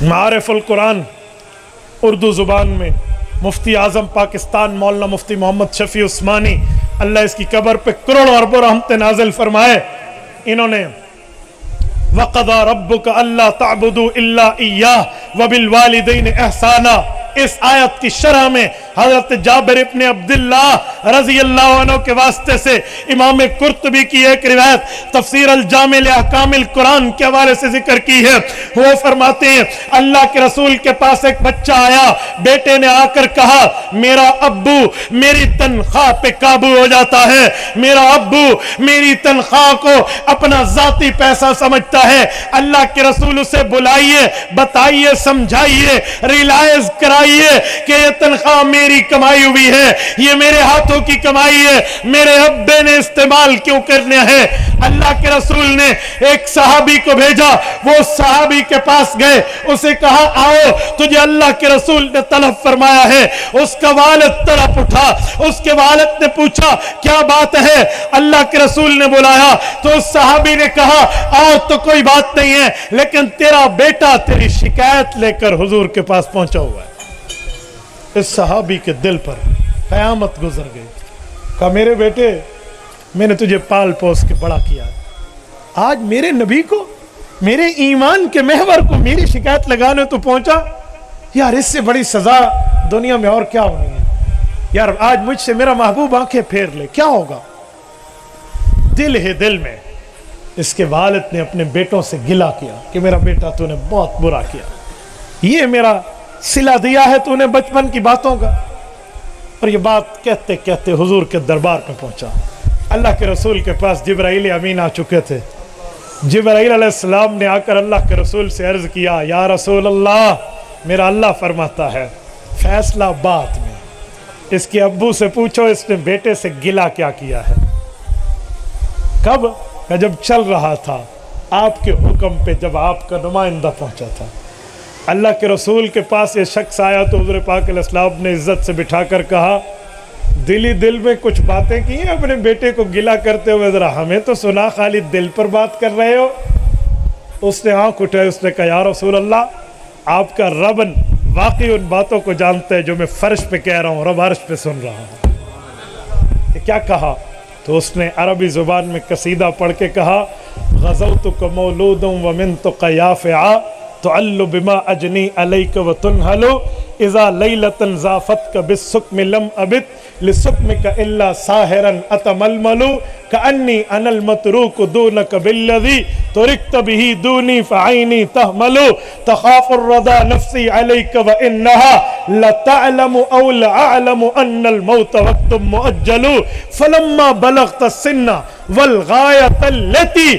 मारिफुल कुरान उर्दू ज़ुबान में मुफ्ती आज़म पाकिस्तान मौलाना मुफ्ती मोहम्मद शफी उस्मानी अल्लाह इसकी कब्र पे करोड़ों अरबों रहमतें नाज़िल फरमाए, इन्होंने वक़ज़ा रब्बुका अल्ला तअबुदू इल्ला इय्याह व बिल वालिदैन एहसाना, इस आयत की शरह में हज़रत जाबिर इब्न अब्दुल्लाह रज़ी अल्लाह अन्हु के वास्ते से इमाम कुर्तुबी की एक रिवायत तफसीर अल जामे ले अहकामिल कुरान के हवाले से जिक्र की है। वो फरमाते हैं अल्लाह के रसूल के पास एक बच्चा आया, बेटे ने आकर कहा मेरा अब्बू मेरी तनख्वाह पे काबू हो जाता है, मेरा अब्बू मेरी तनख्वाह को अपना जाती पैसा समझता है, अल्लाह के रसूल उसे बुलाइए, बताइए, समझाइए, रियलाइज कराइए कि ये तनख्वाह मेरी कमाई हुई है, ये मेरे हाथों की कमाई है, मेरे अब्बे ने इस्तेमाल क्यों करना है। अल्लाह के रसूल ने एक सहाबी को भेजा, वो सहाबी के पास गए, उसे कहा आओ तुझे अल्लाह के रसूल ने तलब फरमाया है। उसका वालिद तड़प उठा, उसके वालिद ने पूछा क्या बात है, अल्लाह के रसूल ने बुलाया तो उस सहाबी ने कहा और तो कोई बात नहीं है, लेकिन तेरा बेटा तेरी शिकायत लेकर हुजूर के पास पहुंचा हुआ है। इस सहाबी के दिल पर कयामत गुजर गई। कहा मेरे बेटे मैंने तुझे पाल पोस के बड़ा किया, आज मेरे नबी को, मेरे ईमान के महवर को मेरी शिकायत लगाने तो पहुंचा, यार इससे बड़ी सजा दुनिया में और क्या होनी है। यार आज मुझसे मेरा महबूब आंखें फेर ले, क्या होगा। दिल है दिल में इसके वालिद ने अपने बेटों से गिला किया कि मेरा बेटा तूने बहुत बुरा किया, ये मेरा सिला दिया है तूने बचपन की बातों का। और ये बात कहते कहते हुजूर के दरबार में पहुंचा। अल्लाह के रसूल के पास जिब्राइल अमीन आ चुके थे। जिब्राइल अलैहिस्सलाम ने आकर अल्लाह के रसूल से अर्ज किया या रसूल अल्लाह, मेरा अल्लाह फरमाता है फैसला बात में, इसके अब्बू से पूछो इसने बेटे से गिला क्या किया है। कब? जब चल रहा था आपके हुक्म पे, जब आपका नुमाइंदा पहुंचा था। अल्लाह के रसूल के पास ये शख्स आया तो हुज़ूर पाक अलैहिस्सलाम ने इज्जत से बिठाकर कहा दिली दिल में कुछ बातें की हैं अपने बेटे को गिला करते हुए, ज़रा हमें तो सुना खाली दिल पर बात कर रहे हो। उसने आँख उठाई, उसने कहा या रसूल अल्लाह आपका रब वाकई उन बातों को जानता है जो मैं फर्श पे कह रहा हूँ, रब अर्श पे सुन रहा हूँ। कि क्या कहा? तो उसने अरबी ज़ुबान में कसीदा पढ़ के कहा ग़ज़वतुका मौलूदुन व मिनतुका याफ़िआ तुअल्लु बिमा अजनी अलैका व तुनहलु इज़ा लैलतन ज़ाफ़तका बिस्सुक्मि लम अबित लिसुक्मिका इल्ला साहिरन अतमलमलु कअन्नी अनल मतरूक दूनका बिल्लज़ी तुरिकत बिही दूनी फ़अैनी तहमलु तख़ाफ़ु रदा नफ़्सी अलैका व इन्नहा लतअलमु औ लअअलमु अन्नल मौत वक़्तुम मुअज्जलु फ़लम्मा बलग़त सिन्ना वल गायतल्लती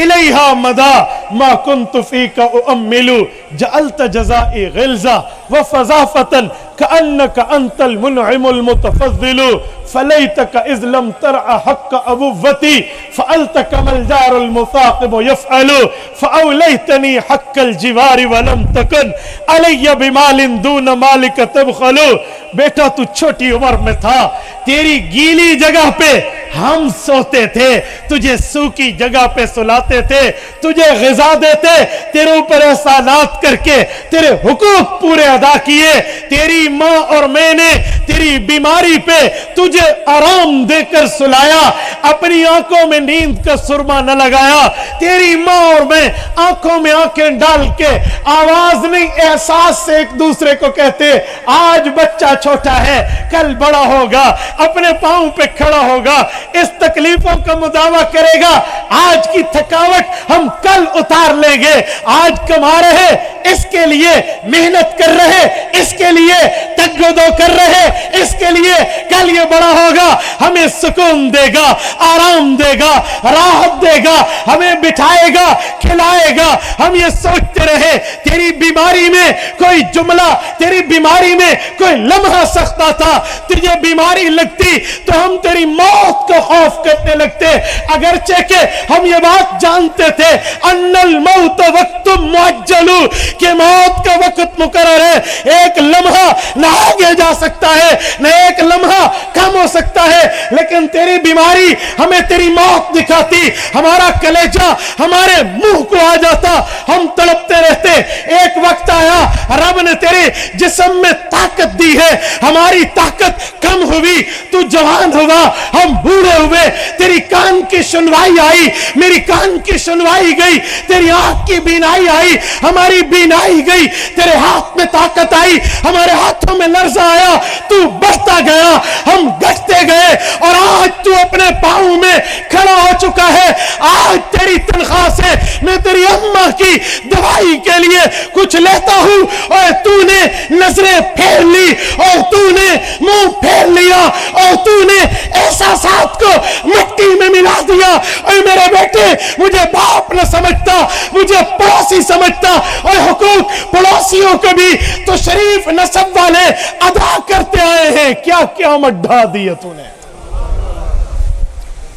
इलैहा मदा मा कुन्तु फ़ीका उअम्मिलु जअलत जज़ाई ग़िल्ज़ा व फ़ज़ाफ़तन कअन्नका अंतल मुनइमुल मुतफ़ज़्ज़िलु फ़लैतका इज़ लम तरअ हक़्क़ अबुव्वती फ़अलतका मल जारुल मुसाक़िबु यफ़अलु फ़अवलैतनी हक़्क़ल जिवारि व लम तकुन अलैया बिमालिन दून मालिका तबख़लु। बेटा तू छोटी उम्र में था, तेरी गीली जगह पे हम सोते थे, तुझे सूखी जगह पे सुलाते थे, तुझे ग़िज़ा देते, तेरे ऊपर एहसानात करके तेरे हुकूक पूरे अदा किए। तेरी माँ और मैंने तेरी बीमारी पे तुझे आराम देकर सुलाया, अपनी आंखों में नींद का सुरमा न लगाया। तेरी माँ और मैं आंखों में आंखें डाल के आवाज नहीं एहसास से एक दूसरे को कहते आज बच्चा छोटा है कल बड़ा होगा, अपने पांव पे खड़ा होगा, इस तकलीफों का मुदावा करेगा, आज की थकावट हम कल उतार लेंगे, आज कमा रहे इसके लिए मेहनत कर रहे, इसके लिए तगदो कर रहे, इसके लिए कल ये बड़ा होगा, हमें सुकून देगा, आराम देगा, राहत देगा, हमें बिठाएगा, खिलाएगा। हम ये सोचते रहे तेरी बीमारी में कोई जुमला, तेरी बीमारी में कोई लम्हा सख्ता था, तुझे बीमारी लगती तो हम तेरी मौत को खौफ करने लगते, अगरचे के हम ये बात जानते थे अन्नल मौत वक्तुम मुअज्जलु, कि मौत का वक्त मुकर्रर है, एक लम्हा ना आगे जा सकता है, न एक लम्हा कम हो सकता है, लेकिन तेरी बीमारी हमें तेरी मौत दिखाती, हमारा कलेजा हमारे मुंह को आ जाता, हम तड़पते रहते। एक वक्त आया, रब ने तेरे जिस्म में ताकत दी है, हमारी ताकत कम हुई, तू जवान हुआ, हम बूढ़े हुए, तेरी कान की सुनवाई आई, मेरी कान की सुनवाई गई, तेरी आंख की बीनाई आई, हमारी बीनाई गई, तेरे हाथ में ताकत आई, हमारे हाथों में लर्जा आया, तू बढ़ता गया, हम घटते गए, और आज तू अपने पांव में खड़ा हो चुका है। आज तेरी तनख्वाह से मैं तेरी अम्मा की दवाई के लिए कुछ लेता हूं, और तूने नजरें फेर ली, और तूने मुंह फेर लिया, और तूने एहसासात को मिट्टी में मिला दिया। और मेरे बेटे, मुझे बाप न समझता, मुझे पड़ोसी समझता, और हुकूक पड़ोसियों को भी तो शरीफ नस्ब वाले अदा करते आए हैं। क्या क्या मड्ढा दिए तूने।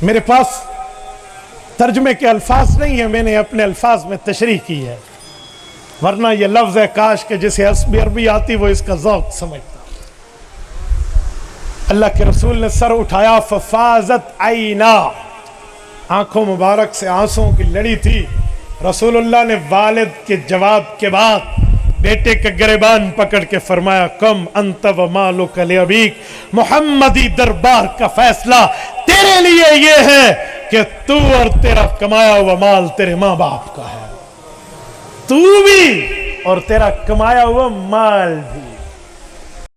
मेरे पास तर्जुमे के अल्फाज नहीं है, मैंने अपने अल्फाज में तशरीह की है, वरना ये लफ्ज है काश के जिसे अरबी आती वो इसका ज़ौक़ समझता। अल्लाह के रसूल ने सर उठाया, फफाजत आईना, आंखों मुबारक से आंसुओं की लड़ी थी। रसूलुल्लाह ने वालिद के जवाब के बाद बेटे के गिरबान पकड़ के फरमाया, कम अंत व मालुक लिअबीक, मुहम्मदी दरबार का फैसला तेरे लिए ये है कि तू और तेरा कमाया हुआ माल तेरे माँ बाप का है, तू भी और तेरा कमाया हुआ माल भी।